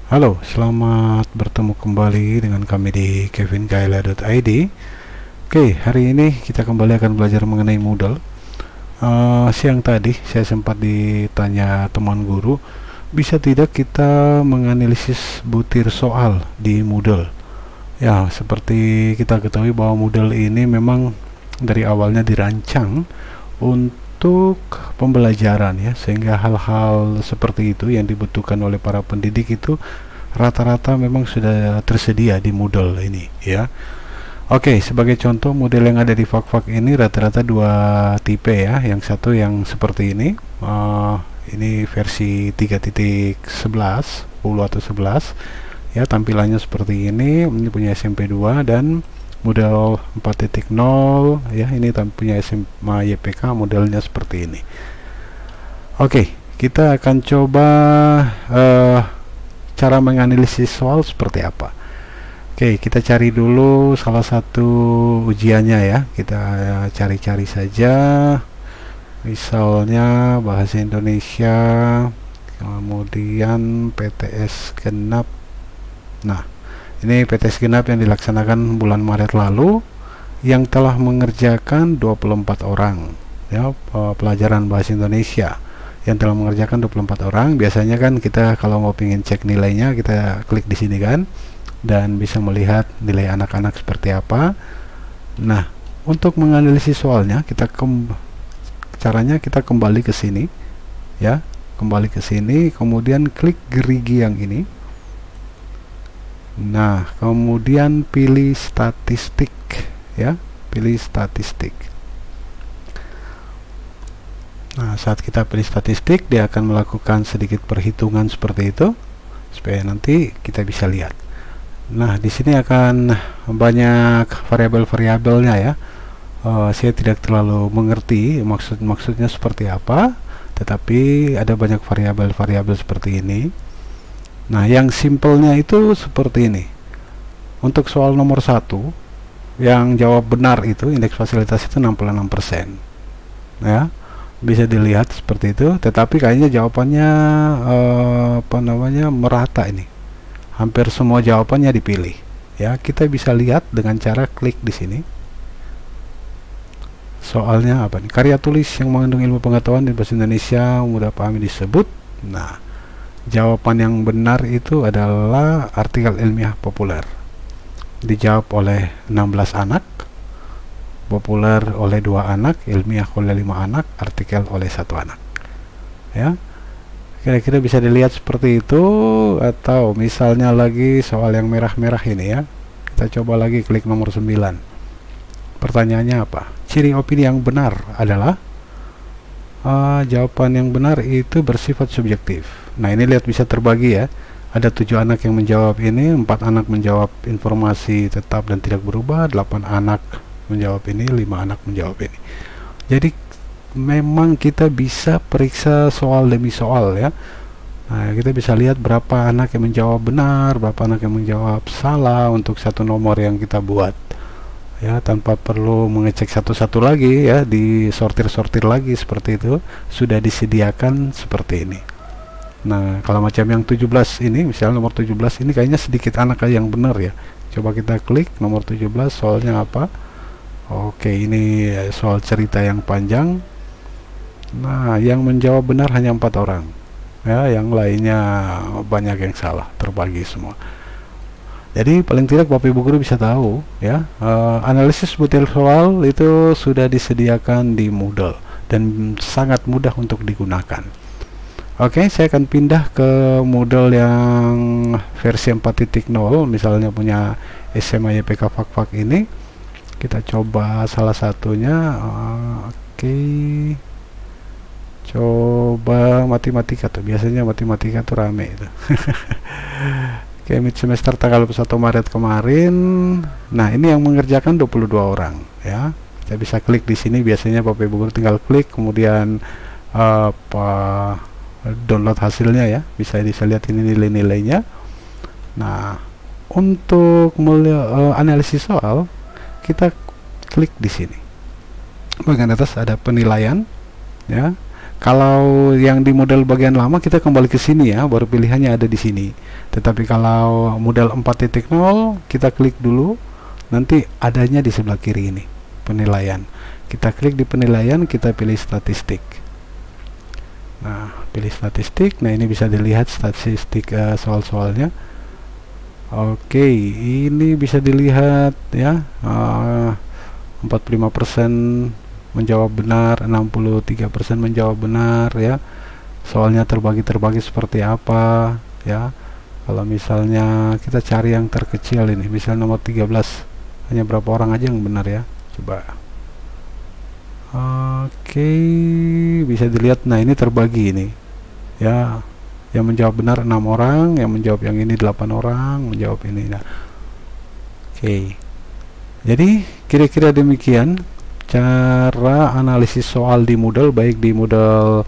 Halo, selamat bertemu kembali dengan kami di kevinkaila.id. Oke, hari ini kita kembali akan belajar mengenai Moodle. Siang tadi saya sempat ditanya teman guru, bisa tidak kita menganalisis butir soal di Moodle? Ya, seperti kita ketahui bahwa Moodle ini memang dari awalnya dirancang untuk pembelajaran ya, sehingga hal-hal seperti itu yang dibutuhkan oleh para pendidik itu rata-rata memang sudah tersedia di Moodle ini ya. Oke, sebagai contoh model yang ada di fak-fak ini rata-rata dua tipe ya. Yang satu yang seperti ini versi 3.11 10 atau 11 ya, tampilannya seperti ini punya SMP 2, dan model 4.0 ya, ini punya SMA YPK, modelnya seperti ini. Oke, kita akan coba cara menganalisis soal seperti apa. Oke, kita cari dulu salah satu ujiannya ya. Kita cari-cari saja, misalnya bahasa Indonesia, kemudian PTS genap. Nah, ini PTS genap yang dilaksanakan bulan Maret lalu, yang telah mengerjakan 24 orang ya, pelajaran bahasa Indonesia yang telah mengerjakan 24 orang. Biasanya kan kita kalau mau pengen cek nilainya, kita klik di sini kan, dan bisa melihat nilai anak-anak seperti apa. Nah, untuk menganalisis soalnya caranya kita kembali ke sini ya, kembali ke sini, kemudian klik gerigi yang ini. Nah, kemudian pilih statistik ya, pilih statistik. Nah, saat kita pilih statistik, dia akan melakukan sedikit perhitungan seperti itu supaya nanti kita bisa lihat. Nah, di sini akan banyak variabel-variabelnya ya. Saya tidak terlalu mengerti maksudnya seperti apa, tetapi ada banyak variabel-variabel seperti ini. Nah, yang simpelnya itu seperti ini. Untuk soal nomor 1, yang jawab benar itu indeks fasilitas itu 66% ya, bisa dilihat seperti itu. Tetapi kayaknya jawabannya merata ini, hampir semua jawabannya dipilih ya. Kita bisa lihat dengan cara klik di sini. Soalnya apa nih? Karya tulis yang mengandung ilmu pengetahuan di bahasa Indonesia mudah pahami disebut. Nah, jawaban yang benar itu adalah artikel ilmiah populer. Dijawab oleh 16 anak, populer oleh 2 anak, ilmiah oleh 5 anak, artikel oleh 1 anak ya. Kira-kira bisa dilihat seperti itu. Atau misalnya lagi soal yang merah-merah ini ya, kita coba lagi klik nomor 9. Pertanyaannya apa? Ciri opini yang benar adalah jawaban yang benar itu bersifat subjektif. Nah, ini lihat bisa terbagi ya. Ada 7 anak yang menjawab ini, 4 anak menjawab informasi tetap dan tidak berubah, 8 anak menjawab ini, 5 anak menjawab ini. Jadi memang kita bisa periksa soal demi soal ya. Nah, kita bisa lihat berapa anak yang menjawab benar, berapa anak yang menjawab salah untuk satu nomor yang kita buat ya, tanpa perlu mengecek satu-satu lagi ya, disortir-sortir lagi seperti itu, sudah disediakan seperti ini. Nah, kalau macam yang 17 ini, misalnya nomor 17 ini kayaknya sedikit anak yang benar ya. Coba kita klik nomor 17, soalnya apa? Oke, ini soal cerita yang panjang. Nah, yang menjawab benar hanya 4 orang ya, yang lainnya banyak yang salah, terbagi semua. Jadi paling tidak Bapak Ibu guru bisa tahu ya, analisis butir soal itu sudah disediakan di Moodle dan sangat mudah untuk digunakan. Oke, saya akan pindah ke Moodle yang versi 4.0, misalnya punya SMA YPK fak-fak ini. Kita coba salah satunya. Oke, coba matematika tuh, biasanya matematika tuh rame itu. Oke, mid semester tanggal 1 Maret kemarin. Nah, ini yang mengerjakan 22 orang ya. Kita bisa klik di sini, biasanya Bapak Ibu guru tinggal klik kemudian download hasilnya ya, bisa lihat ini nilai-nilainya. Nah, untuk analisis soal, kita klik di sini. Bagian atas ada penilaian ya, Kalau yang di model bagian lama kita kembali ke sini ya, baru pilihannya ada di sini. Tetapi kalau model 4.0 kita klik dulu, nanti adanya di sebelah kiri ini, penilaian. Kita klik di penilaian, kita pilih statistik. Nah, pilih statistik. Nah, ini bisa dilihat statistik soal-soalnya. Oke, ini bisa dilihat ya, 45% menjawab benar, 63% menjawab benar ya. Soalnya terbagi-terbagi seperti apa ya. Kalau misalnya kita cari yang terkecil ini, misalnya nomor 13, hanya berapa orang aja yang benar ya. Coba. Oke, bisa dilihat. Nah, ini terbagi ini ya. Yang menjawab benar 6 orang, yang menjawab yang ini 8 orang, menjawab ini. Nah, oke. Jadi kira-kira demikian cara analisis soal di Moodle, baik di Moodle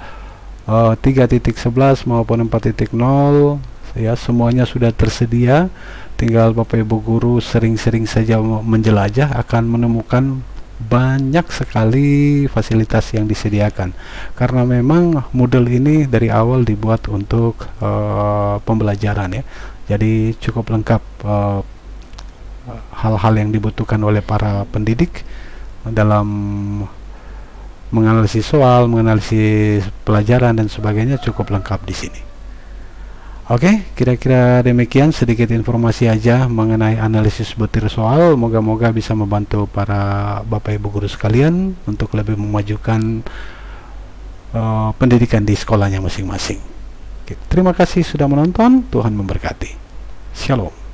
3.11 maupun 4.0 ya. Semuanya sudah tersedia, tinggal Bapak Ibu guru sering-sering saja menjelajah, akan menemukan banyak sekali fasilitas yang disediakan, karena memang Moodle ini dari awal dibuat untuk pembelajaran ya. Jadi cukup lengkap hal-hal yang dibutuhkan oleh para pendidik dalam menganalisis soal, menganalisis pelajaran dan sebagainya, cukup lengkap di sini. Oke, kira-kira demikian sedikit informasi aja mengenai analisis butir soal. Moga-moga bisa membantu para Bapak Ibu guru sekalian untuk lebih memajukan pendidikan di sekolahnya masing-masing. Terima kasih sudah menonton. Tuhan memberkati. Shalom.